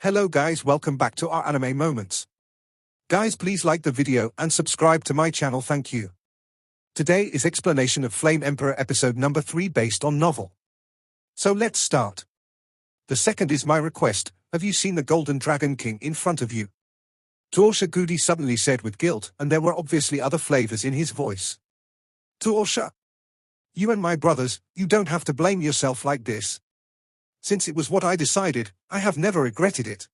Hello guys, welcome back to our anime moments. Guys, please like the video and subscribe to my channel, thank you. Today is explanation of Flame Emperor episode number 3 based on novel. So let's start. The second is my request. Have you seen the Golden Dragon King in front of you? Tuosha Gudi suddenly said with guilt, and there were obviously other flavors in his voice. Tuosha, you and my brothers, you don't have to blame yourself like this. Since it was what I decided, I have never regretted it.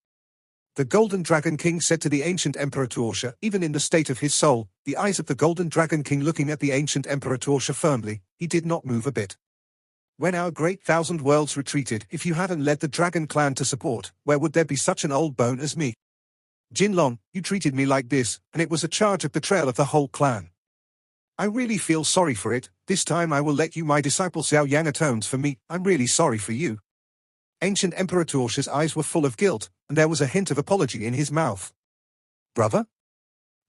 The Golden Dragon King said to the ancient Emperor Tuosha, even in the state of his soul, the eyes of the Golden Dragon King looking at the ancient Emperor Tuosha firmly, he did not move a bit. When our great thousand worlds retreated, if you hadn't led the dragon clan to support, where would there be such an old bone as me? Jinlong, you treated me like this, and it was a charge of betrayal of the whole clan. I really feel sorry for it. This time I will let you, my disciple Xiao Yan, atones for me. I'm really sorry for you. Ancient Emperor Tuosha's eyes were full of guilt, and there was a hint of apology in his mouth. Brother?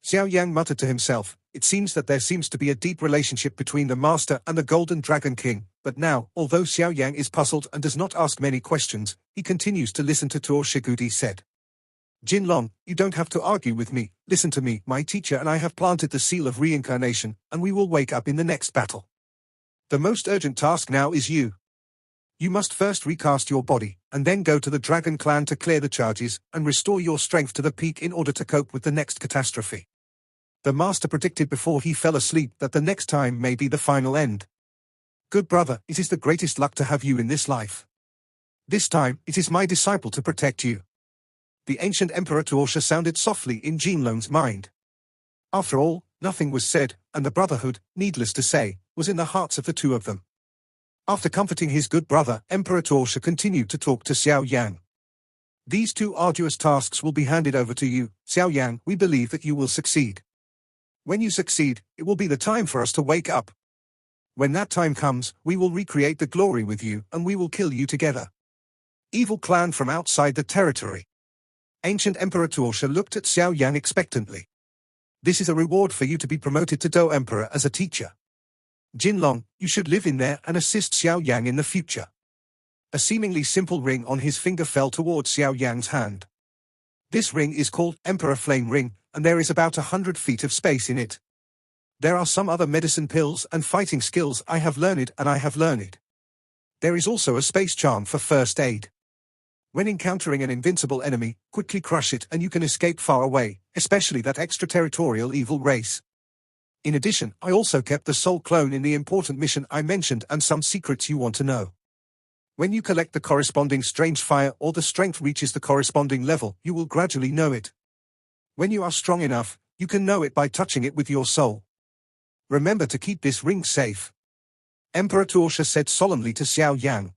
Xiao Yan muttered to himself. It seems that there seems to be a deep relationship between the Master and the Golden Dragon King, but now, although Xiao Yan is puzzled and does not ask many questions, he continues to listen to Tuosha Gudi said. Jinlong, you don't have to argue with me. Listen to me, my teacher and I have planted the seal of reincarnation, and we will wake up in the next battle. The most urgent task now is you. You must first recast your body, and then go to the Dragon Clan to clear the charges, and restore your strength to the peak in order to cope with the next catastrophe. The Master predicted before he fell asleep that the next time may be the final end. Good brother, it is the greatest luck to have you in this life. This time, it is my disciple to protect you. The ancient Emperor Tuosha sounded softly in Jinlong's mind. After all, nothing was said, and the brotherhood, needless to say, was in the hearts of the two of them. After comforting his good brother, Emperor Tuosha continued to talk to Xiao Yan. These two arduous tasks will be handed over to you, Xiao Yan. We believe that you will succeed. When you succeed, it will be the time for us to wake up. When that time comes, we will recreate the glory with you, and we will kill you together. Evil clan from outside the territory. Ancient Emperor Tuosha looked at Xiao Yan expectantly. This is a reward for you to be promoted to Do Emperor as a teacher. Jinlong, you should live in there and assist Xiao Yang in the future. A seemingly simple ring on his finger fell towards Xiao Yang's hand. This ring is called Emperor Flame Ring, and there is about 100 feet of space in it. There are some other medicine pills and fighting skills I have learned. There is also a space charm for first aid. When encountering an invincible enemy, quickly crush it and you can escape far away, especially that extraterritorial evil race. In addition, I also kept the soul clone in the important mission I mentioned and some secrets you want to know. When you collect the corresponding strange fire or the strength reaches the corresponding level, you will gradually know it. When you are strong enough, you can know it by touching it with your soul. Remember to keep this ring safe. Emperor Tuosha said solemnly to Xiao Yang.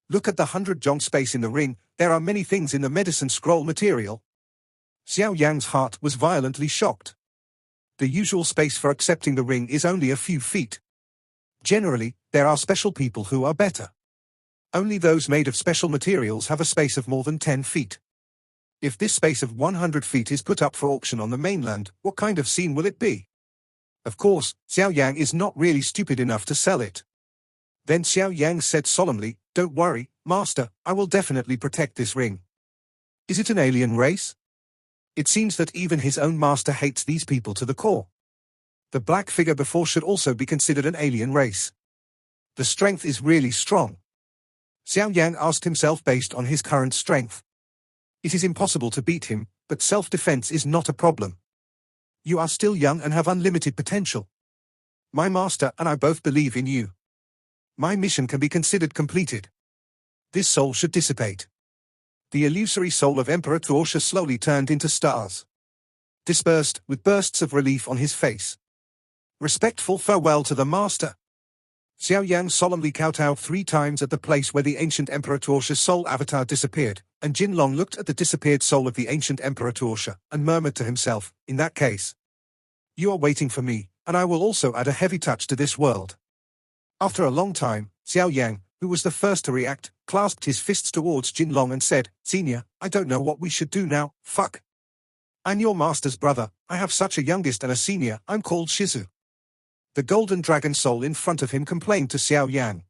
Look at the 100 jong space in the ring, there are many things in the medicine scroll material. Xiao Yang's heart was violently shocked. The usual space for accepting the ring is only a few feet. Generally, there are special people who are better. Only those made of special materials have a space of more than 10 feet. If this space of 100 feet is put up for auction on the mainland, what kind of scene will it be? Of course, Xiao Yang is not really stupid enough to sell it. Then Xiao Yang said solemnly, Don't worry, Master, I will definitely protect this ring. Is it an alien race? It seems that even his own master hates these people to the core. The black figure before should also be considered an alien race. The strength is really strong. Xiao Yan asked himself based on his current strength. It is impossible to beat him, but self-defense is not a problem. You are still young and have unlimited potential. My master and I both believe in you. My mission can be considered completed. This soul should dissipate. The illusory soul of Emperor Tuosha slowly turned into stars. Dispersed, with bursts of relief on his face. Respectful farewell to the Master. Xiao Yang solemnly kowtowed 3 times at the place where the ancient Emperor Tuosha's soul avatar disappeared, and Jinlong looked at the disappeared soul of the ancient Emperor Tuosha, and murmured to himself, in that case. You are waiting for me, and I will also add a heavy touch to this world. After a long time, Xiao Yang, who was the first to react, clasped his fists towards Jinlong and said, Senior, I don't know what we should do now, fuck. I'm your master's brother, I have such a youngest and a senior, I'm called Shizu. The golden dragon soul in front of him complained to Xiao Yan.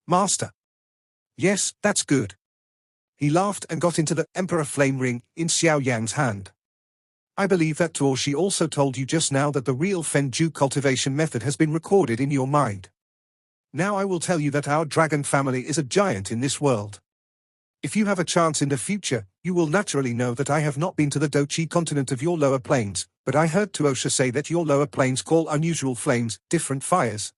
Master. Yes, that's good. He laughed and got into the Emperor Flame ring in Xiao Yan's hand. I believe that Tuoshi also told you just now that the real Fenju cultivation method has been recorded in your mind. Now I will tell you that our dragon family is a giant in this world. If you have a chance in the future, you will naturally know that I have not been to the Dochi continent of your lower plains, but I heard Tuosha say that your lower plains call unusual flames, different fires.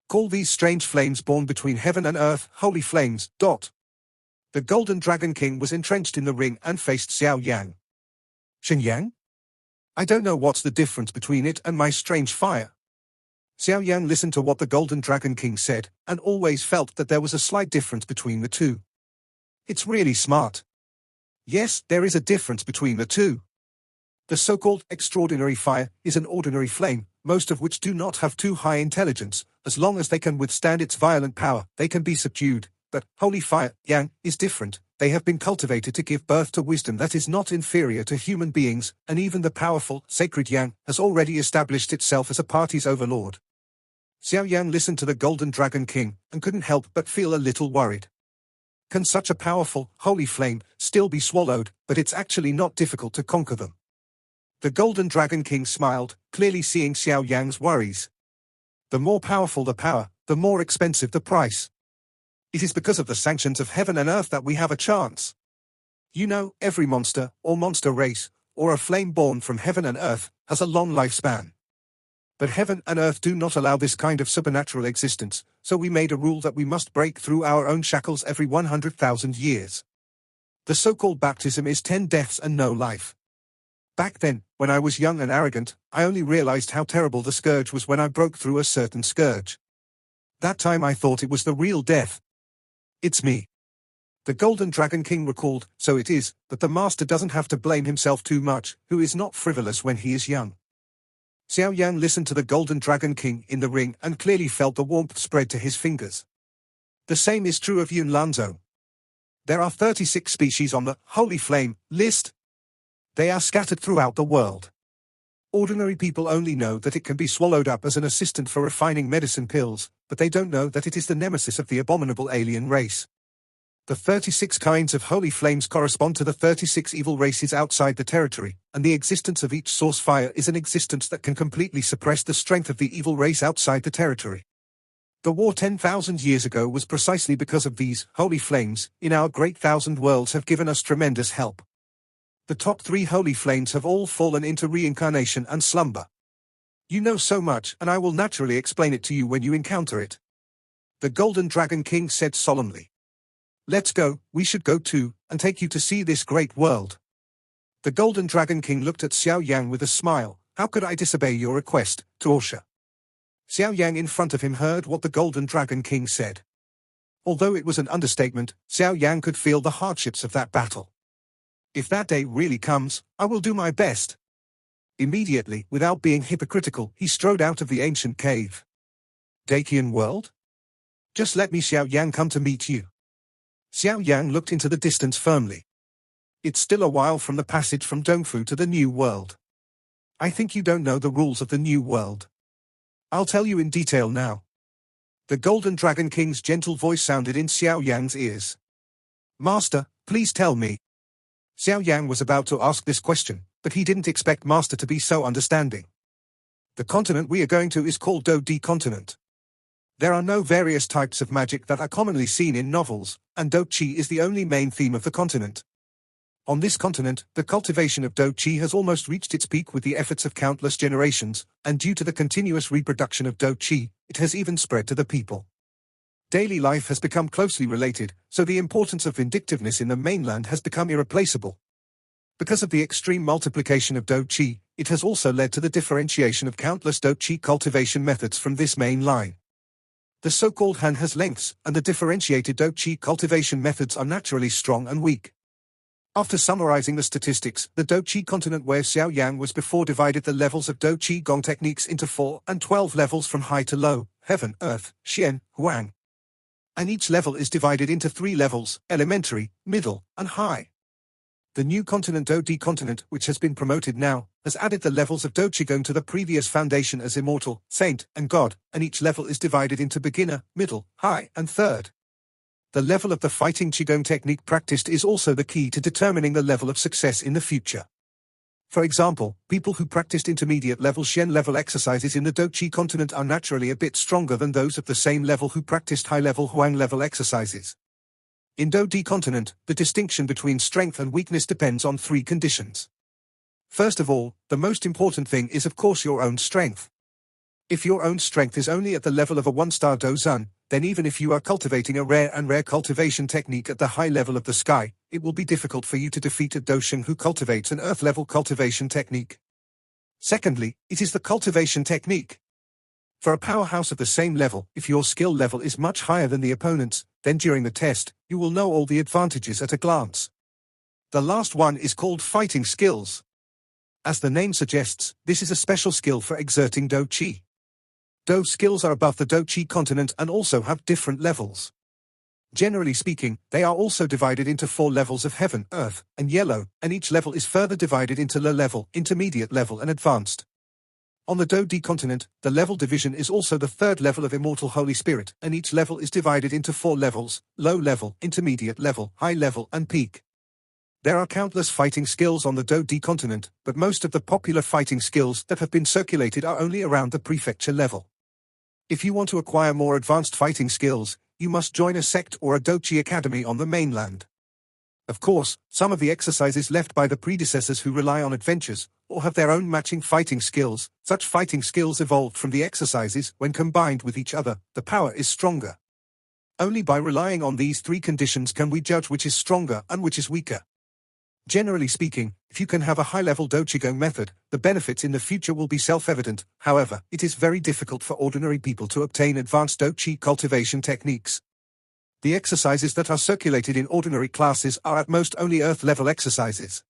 Call these strange flames born between heaven and earth, holy flames. The Golden Dragon King was entrenched in the ring and faced Xiao Yang. Shenyang? I don't know what's the difference between it and my strange fire. Xiao Yan listened to what the Golden Dragon King said, and always felt that there was a slight difference between the two. It's really smart. Yes, there is a difference between the two. The so-called extraordinary fire is an ordinary flame, most of which do not have too high intelligence. As long as they can withstand its violent power, they can be subdued. But holy fire, Yang, is different. They have been cultivated to give birth to wisdom that is not inferior to human beings, and even the powerful, sacred Yang has already established itself as a party's overlord. Xiao Yan listened to the Golden Dragon King, and couldn't help but feel a little worried. Can such a powerful, holy flame still be swallowed? But it's actually not difficult to conquer them. The Golden Dragon King smiled, clearly seeing Xiao Yang's worries. The more powerful the power, the more expensive the price. It is because of the sanctions of heaven and earth that we have a chance. You know, every monster, or monster race, or a flame born from heaven and earth, has a long lifespan. But heaven and earth do not allow this kind of supernatural existence, so we made a rule that we must break through our own shackles every 100,000 years. The so-called baptism is 10 deaths and no life. Back then, when I was young and arrogant, I only realized how terrible the scourge was when I broke through a certain scourge. That time I thought it was the real death. It's me. The Golden Dragon King recalled, so it is, that the master doesn't have to blame himself too much, who is not frivolous when he is young. Xiao Yan listened to the Golden Dragon King in the ring and clearly felt the warmth spread to his fingers. The same is true of Yun Lanzhou. There are 36 species on the Holy Flame list. They are scattered throughout the world. Ordinary people only know that it can be swallowed up as an assistant for refining medicine pills, but they don't know that it is the nemesis of the abominable alien race. The 36 kinds of holy flames correspond to the 36 evil races outside the territory, and the existence of each source fire is an existence that can completely suppress the strength of the evil race outside the territory. The war 10,000 years ago was precisely because of these holy flames in our great thousand worlds have given us tremendous help. The top 3 holy flames have all fallen into reincarnation and slumber. You know so much, and I will naturally explain it to you when you encounter it. The Golden Dragon King said solemnly. Let's go, we should go too, and take you to see this great world. The Golden Dragon King looked at Xiao Yang with a smile. How could I disobey your request, Tuosha? Xiao Yang in front of him heard what the Golden Dragon King said. Although it was an understatement, Xiao Yang could feel the hardships of that battle. If that day really comes, I will do my best. Immediately, without being hypocritical, he strode out of the ancient cave. Dakian world? Just let me Xiao Yang come to meet you. Xiao Yang looked into the distance firmly. It's still a while from the passage from Dongfu to the new world. I think you don't know the rules of the new world. I'll tell you in detail now. The Golden Dragon King's gentle voice sounded in Xiao Yang's ears. Master, please tell me. Xiao Yang was about to ask this question, but he didn't expect Master to be so understanding. The continent we are going to is called Do-Di continent. There are no various types of magic that are commonly seen in novels, and Do-Chi is the only main theme of the continent. On this continent, the cultivation of Do-Chi has almost reached its peak with the efforts of countless generations, and due to the continuous reproduction of Do-Chi, it has even spread to the people. Daily life has become closely related, so the importance of vindictiveness in the mainland has become irreplaceable. Because of the extreme multiplication of Do-Chi, it has also led to the differentiation of countless Do-Chi cultivation methods from this main line. The so-called Han has lengths, and the differentiated Do-Chi cultivation methods are naturally strong and weak. After summarizing the statistics, the Do-Chi continent where Xiao Yang was before divided the levels of Do-Chi Gong techniques into 4 and 12 levels from high to low, heaven, earth, Xian, Huang. And each level is divided into 3 levels, elementary, middle, and high. The new continent Do-Di continent, which has been promoted now, has added the levels of Do-Qigong to the previous foundation as immortal, saint, and god, and each level is divided into beginner, middle, high, and third. The level of the fighting Qigong technique practiced is also the key to determining the level of success in the future. For example, people who practiced intermediate level Shen level exercises in the Do Qi continent are naturally a bit stronger than those of the same level who practiced high level Huang level exercises. In Do Di continent, the distinction between strength and weakness depends on three conditions. First of all, the most important thing is of course your own strength. If your own strength is only at the level of a 1-star Do Zun, then even if you are cultivating a rare cultivation technique at the high level of the sky, it will be difficult for you to defeat a Do Sheng who cultivates an earth-level cultivation technique. Secondly, it is the cultivation technique. For a powerhouse of the same level, if your skill level is much higher than the opponent's, then during the test, you will know all the advantages at a glance. The last one is called fighting skills. As the name suggests, this is a special skill for exerting Do Qi. Do skills are above the Do Qi continent and also have different levels. Generally speaking, they are also divided into 4 levels of heaven, earth, and yellow, and each level is further divided into low level, intermediate level and advanced. On the Do Di continent, the level division is also the 3rd level of Immortal Holy Spirit, and each level is divided into 4 levels, low level, intermediate level, high level, and peak. There are countless fighting skills on the Do Di continent, but most of the popular fighting skills that have been circulated are only around the prefecture level. If you want to acquire more advanced fighting skills, you must join a sect or a Do Qi academy on the mainland. Of course, some of the exercises left by the predecessors who rely on adventures, or have their own matching fighting skills, such fighting skills evolved from the exercises. When combined with each other, the power is stronger. Only by relying on these 3 conditions can we judge which is stronger and which is weaker. Generally speaking, if you can have a high-level Do Qigong method, the benefits in the future will be self-evident. However, it is very difficult for ordinary people to obtain advanced Do Qi cultivation techniques. The exercises that are circulated in ordinary classes are at most only earth-level exercises.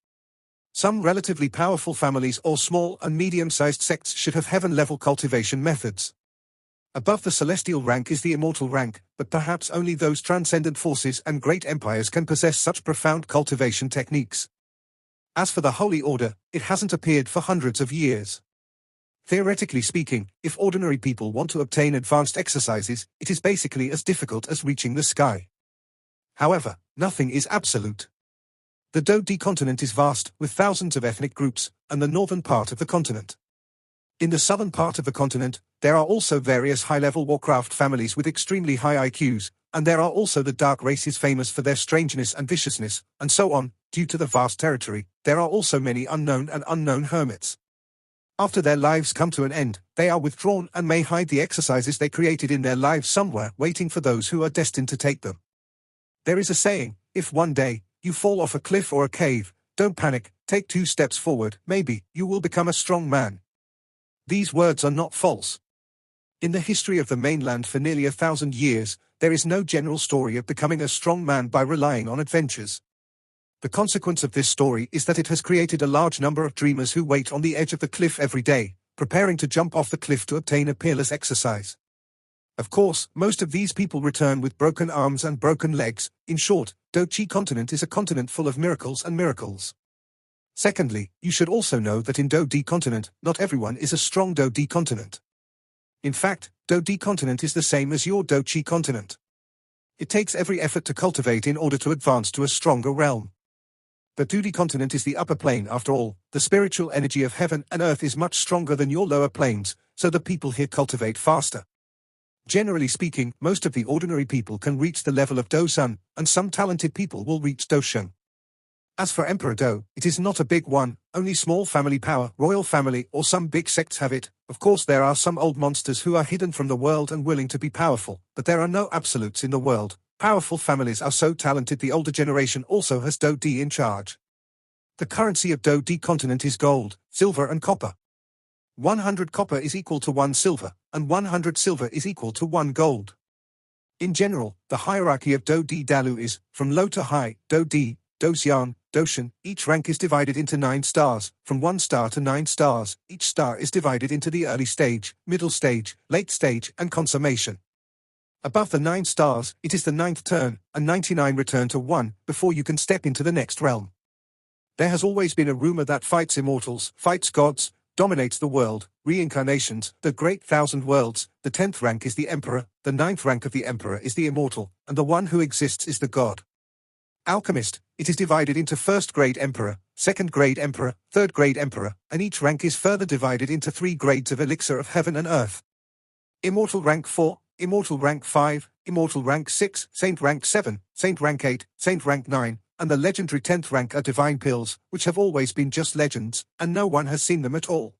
Some relatively powerful families or small and medium-sized sects should have heaven-level cultivation methods. Above the celestial rank is the immortal rank, but perhaps only those transcendent forces and great empires can possess such profound cultivation techniques. As for the Holy Order, it hasn't appeared for hundreds of years. Theoretically speaking, if ordinary people want to obtain advanced exercises, it is basically as difficult as reaching the sky. However, nothing is absolute. The Do Di continent is vast, with thousands of ethnic groups, and the northern part of the continent. In the southern part of the continent, there are also various high-level warcraft families with extremely high IQs, and there are also the dark races famous for their strangeness and viciousness, and so on. Due to the vast territory, there are also many unknown hermits. After their lives come to an end, they are withdrawn and may hide the exercises they created in their lives somewhere, waiting for those who are destined to take them. There is a saying, if one day you fall off a cliff or a cave, don't panic, take 2 steps forward, maybe you will become a strong man. These words are not false. In the history of the mainland for nearly 1,000 years, there is no general story of becoming a strong man by relying on adventures. The consequence of this story is that it has created a large number of dreamers who wait on the edge of the cliff every day, preparing to jump off the cliff to obtain a peerless exercise. Of course, most of these people return with broken arms and broken legs. In short, Do Qi continent is a continent full of miracles and miracles. Secondly, you should also know that in Do Di continent, not everyone is a strong Do Di continent. In fact, Do Di continent is the same as your Do Qi continent. It takes every effort to cultivate in order to advance to a stronger realm. The Do Di continent is the upper plane after all. The spiritual energy of heaven and earth is much stronger than your lower planes, so the people here cultivate faster. Generally speaking, most of the ordinary people can reach the level of Do Sun, and some talented people will reach Do Sheng. As for Emperor Do, it is not a big one, only small family power, royal family or some big sects have it. Of course there are some old monsters who are hidden from the world and willing to be powerful, but there are no absolutes in the world. Powerful families are so talented the older generation also has Do Di in charge. The currency of Do Di continent is gold, silver and copper. 100 copper is equal to 1 silver, and 100 silver is equal to 1 gold. In general, the hierarchy of Do Di Dalu is, from low to high, Do Di, Do Xian, Do Shen. Each rank is divided into 9 stars, from 1 star to 9 stars. Each star is divided into the early stage, middle stage, late stage, and consummation. Above the 9 stars, it is the 9th turn, and 99 return to 1, before you can step into the next realm. There has always been a rumor that fights immortals, fights gods, dominates the world, Reincarnations, the great thousand worlds, the 10th rank is the Emperor, the 9th rank of the Emperor is the Immortal, and the one who exists is the God. Alchemist, it is divided into 1st grade Emperor, 2nd grade Emperor, 3rd grade Emperor, and each rank is further divided into 3 grades of Elixir of Heaven and Earth. Immortal rank 4, Immortal rank 5, Immortal rank 6, Saint rank 7, Saint rank 8, Saint rank 9, and the legendary 10th rank are divine pills, which have always been just legends, and no one has seen them at all.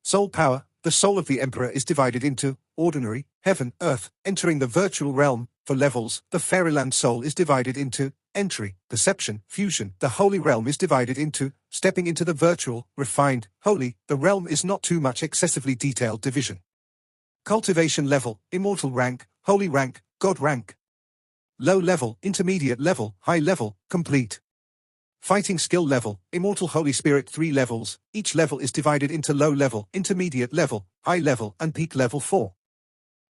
Soul power, the soul of the Emperor is divided into ordinary, heaven, earth, entering the virtual realm. For levels, the fairyland soul is divided into entry, perception, fusion. The holy realm is divided into stepping into the virtual, refined, holy. The realm is not too much excessively detailed division. Cultivation level, immortal rank, holy rank, god rank. Low level, intermediate level, high level, complete. Fighting skill level, immortal Holy Spirit 3 levels, each level is divided into low level, intermediate level, high level, and peak level 4.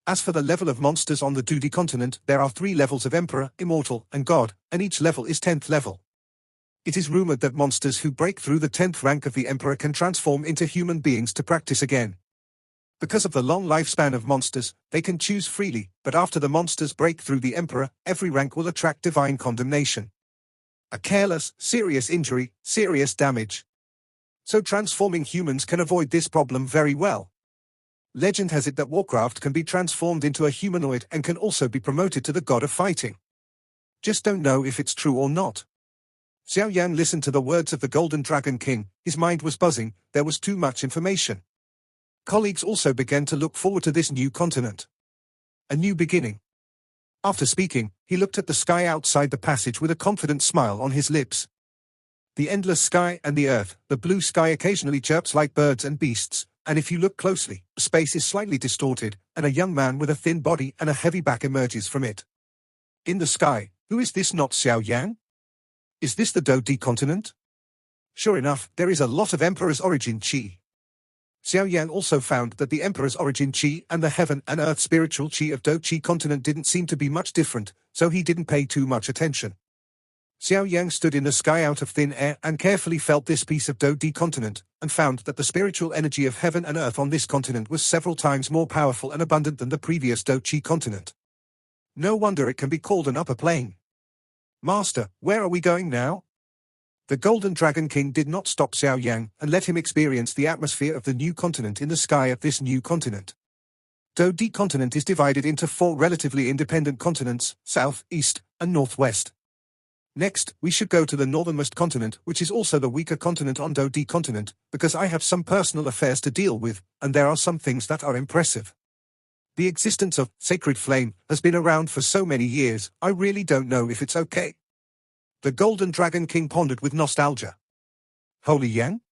As for the level of monsters on the 2D continent, there are 3 levels of Emperor, Immortal, and God, and each level is 10th level. It is rumored that monsters who break through the 10th rank of the Emperor can transform into human beings to practice again. Because of the long lifespan of monsters, they can choose freely, but after the monsters break through the Emperor, every rank will attract divine condemnation. A careless, serious injury, serious damage. So transforming humans can avoid this problem very well. Legend has it that Warcraft can be transformed into a humanoid and can also be promoted to the god of fighting. Just don't know if it's true or not. Xiao Yan listened to the words of the Golden Dragon King. His mind was buzzing, there was too much information. Colleagues also began to look forward to this new continent. A new beginning. After speaking, he looked at the sky outside the passage with a confident smile on his lips. The endless sky and the earth, the blue sky occasionally chirps like birds and beasts, and if you look closely, space is slightly distorted, and a young man with a thin body and a heavy back emerges from it. In the sky, who is this? Not Xiao Yan? Is this the Do-Di continent? Sure enough, there is a lot of Emperor's origin chi. Xiao Yan also found that the Emperor's origin chi and the heaven and earth spiritual chi of Do-Chi continent didn't seem to be much different, so he didn't pay too much attention. Xiao Yang stood in the sky out of thin air and carefully felt this piece of Do-Di continent, and found that the spiritual energy of heaven and earth on this continent was several times more powerful and abundant than the previous Do-Chi continent. No wonder it can be called an upper plane. Master, where are we going now? The Golden Dragon King did not stop Xiao Yang and let him experience the atmosphere of the new continent in the sky of this new continent. Do-Di continent is divided into 4 relatively independent continents, south, east, and northwest. Next, we should go to the northernmost continent, which is also the weaker continent on Do-Di continent, because I have some personal affairs to deal with, and there are some things that are impressive. The existence of sacred flame has been around for so many years, I really don't know if it's okay. The Golden Dragon King pondered with nostalgia. Holy Yang?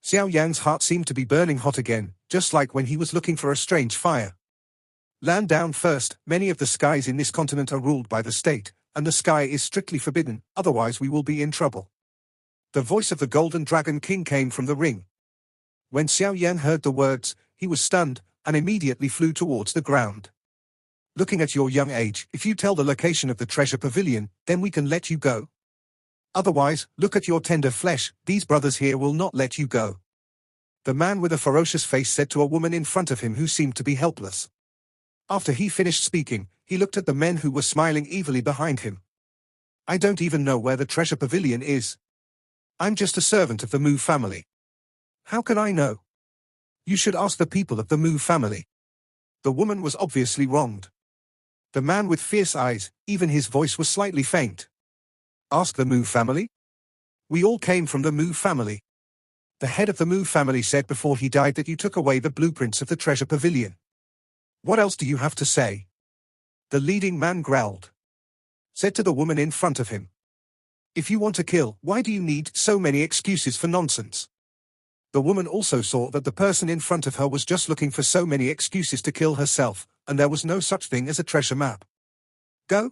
Xiao Yang's heart seemed to be burning hot again, just like when he was looking for a strange fire. Land down first, many of the skies in this continent are ruled by the state, and the sky is strictly forbidden, otherwise we will be in trouble. The voice of the Golden Dragon King came from the ring. When Xiao Yan heard the words, he was stunned, and immediately flew towards the ground. Looking at your young age, if you tell the location of the treasure pavilion, then we can let you go. Otherwise, look at your tender flesh, these brothers here will not let you go. The man with a ferocious face said to a woman in front of him who seemed to be helpless. After he finished speaking, he looked at the men who were smiling evilly behind him. I don't even know where the treasure pavilion is. I'm just a servant of the Mu family. How can I know? You should ask the people of the Mu family. The woman was obviously wronged. The man with fierce eyes, even his voice was slightly faint. Ask the Mu family? We all came from the Mu family. The head of the Mu family said before he died that you took away the blueprints of the treasure pavilion. What else do you have to say? The leading man growled. Said to the woman in front of him. If you want to kill, why do you need so many excuses for nonsense? The woman also saw that the person in front of her was just looking for so many excuses to kill herself, and there was no such thing as a treasure map. Go.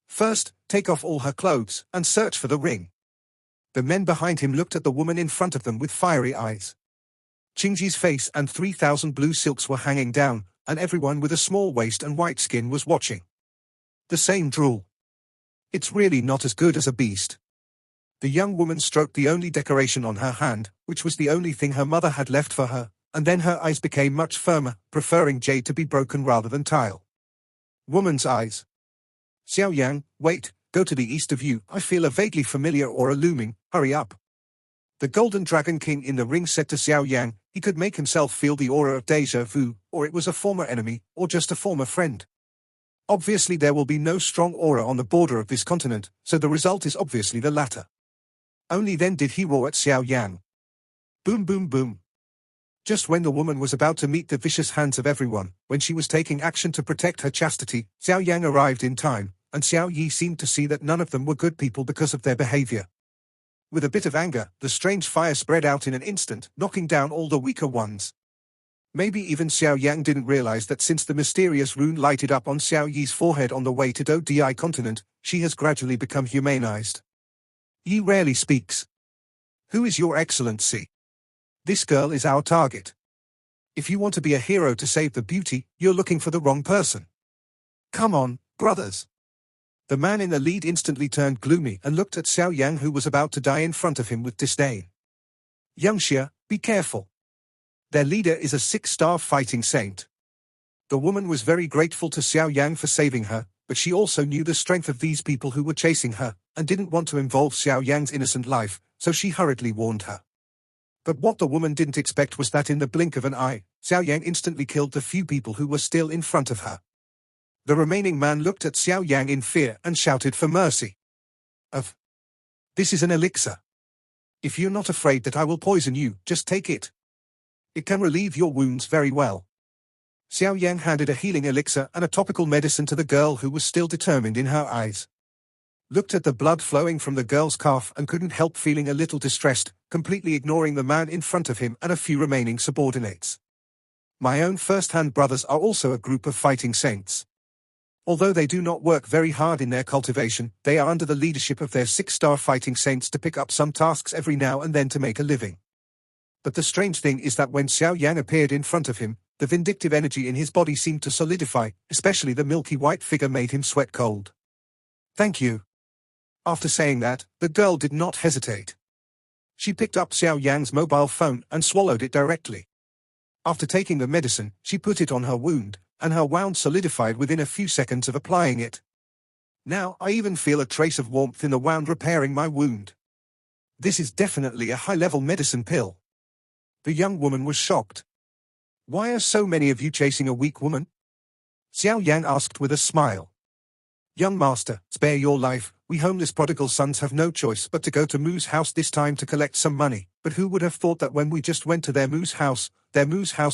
First, take off all her clothes, and search for the ring. The men behind him looked at the woman in front of them with fiery eyes. Qingji's face and 3,000 blue silks were hanging down, and everyone with a small waist and white skin was watching. The same drool. It's really not as good as a beast. The young woman stroked the only decoration on her hand, which was the only thing her mother had left for her, and then her eyes became much firmer, preferring jade to be broken rather than tile. Woman's eyes. Xiao Yan, wait, go to the east of you, I feel a vaguely familiar aura looming, hurry up. The Golden Dragon King in the ring said to Xiao Yan, he could make himself feel the aura of déjà vu, or it was a former enemy, or just a former friend. Obviously there will be no strong aura on the border of this continent, so the result is obviously the latter. Only then did he roar at Xiao Yan. Boom boom boom. Just when the woman was about to meet the vicious hands of everyone, when she was taking action to protect her chastity, Xiao Yang arrived in time, and Xiao Yi seemed to see that none of them were good people because of their behavior. With a bit of anger, the strange fire spread out in an instant, knocking down all the weaker ones. Maybe even Xiao Yang didn't realize that since the mysterious rune lighted up on Xiao Yi's forehead on the way to Dodi continent, she has gradually become humanized. Yi rarely speaks. Who is your excellency? This girl is our target. If you want to be a hero to save the beauty, you're looking for the wrong person. Come on, brothers. The man in the lead instantly turned gloomy and looked at Xiao Yang, who was about to die in front of him, with disdain. Young Xia, be careful. Their leader is a 6-star fighting saint. The woman was very grateful to Xiao Yang for saving her, but she also knew the strength of these people who were chasing her, and didn't want to involve Xiao Yang's innocent life, so she hurriedly warned her. But what the woman didn't expect was that in the blink of an eye, Xiao Yang instantly killed the few people who were still in front of her. The remaining man looked at Xiao Yang in fear and shouted for mercy. This is an elixir. If you're not afraid that I will poison you, just take it. It can relieve your wounds very well. Xiao Yang handed a healing elixir and a topical medicine to the girl, who was still determined in her eyes. Looked at the blood flowing from the girl's calf and couldn't help feeling a little distressed, completely ignoring the man in front of him and a few remaining subordinates. My own first-hand brothers are also a group of fighting saints. Although they do not work very hard in their cultivation, they are under the leadership of their 6-star fighting saints to pick up some tasks every now and then to make a living. But the strange thing is that when Xiao Yang appeared in front of him, the vindictive energy in his body seemed to solidify, especially the milky white figure made him sweat cold. Thank you. After saying that, the girl did not hesitate. She picked up Xiao Yang's mobile phone and swallowed it directly. After taking the medicine, she put it on her wound, and her wound solidified within a few seconds of applying it. Now I even feel a trace of warmth in the wound repairing my wound. This is definitely a high-level medicine pill. The young woman was shocked. Why are so many of you chasing a weak woman? Xiao Yang asked with a smile. Young master, spare your life, we homeless prodigal sons have no choice but to go to Mu's house this time to collect some money, but who would have thought that when we just went to their Mu's house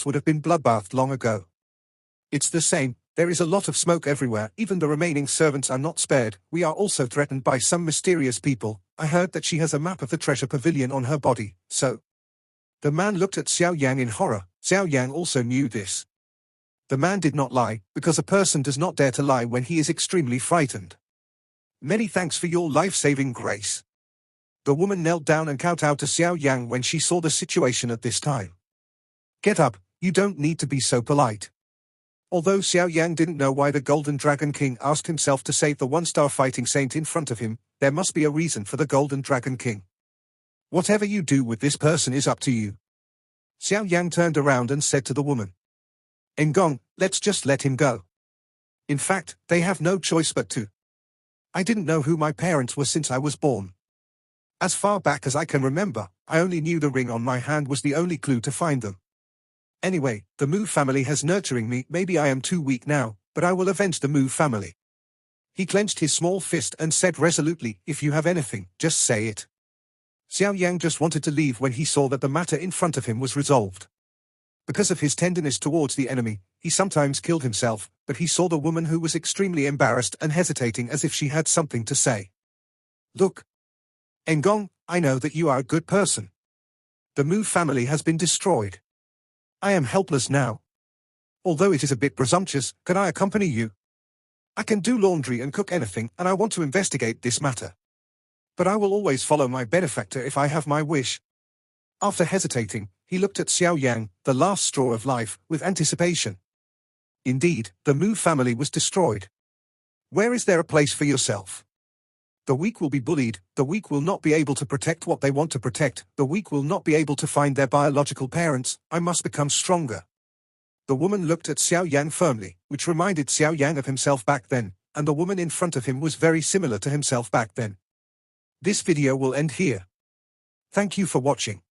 would have been bloodbathed long ago. It's the same, there is a lot of smoke everywhere, even the remaining servants are not spared, we are also threatened by some mysterious people, I heard that she has a map of the treasure pavilion on her body, so. The man looked at Xiao Yang in horror. Xiao Yang also knew this. The man did not lie, because a person does not dare to lie when he is extremely frightened. Many thanks for your life-saving grace. The woman knelt down and kowtowed to Xiao Yang when she saw the situation at this time. Get up, you don't need to be so polite. Although Xiao Yang didn't know why the Golden Dragon King asked himself to save the 1-star fighting saint in front of him, there must be a reason for the Golden Dragon King. Whatever you do with this person is up to you. Xiao Yang turned around and said to the woman. Ngong, let's just let him go. In fact, they have no choice but to. I didn't know who my parents were since I was born. As far back as I can remember, I only knew the ring on my hand was the only clue to find them. Anyway, the Mu family has nurturing me, maybe I am too weak now, but I will avenge the Mu family. He clenched his small fist and said resolutely, if you have anything, just say it. Xiao Yang just wanted to leave when he saw that the matter in front of him was resolved. Because of his tenderness towards the enemy, he sometimes killed himself, but he saw the woman who was extremely embarrassed and hesitating as if she had something to say. Look. Ngong, I know that you are a good person. The Mu family has been destroyed. I am helpless now. Although it is a bit presumptuous, can I accompany you? I can do laundry and cook anything, and I want to investigate this matter. But I will always follow my benefactor if I have my wish. After hesitating, he looked at Xiao Yang, the last straw of life, with anticipation. Indeed, the Mu family was destroyed. Where is there a place for yourself? The weak will be bullied, the weak will not be able to protect what they want to protect, the weak will not be able to find their biological parents. I must become stronger. The woman looked at Xiao Yan firmly, which reminded Xiao Yan of himself back then, and the woman in front of him was very similar to himself back then. This video will end here. Thank you for watching.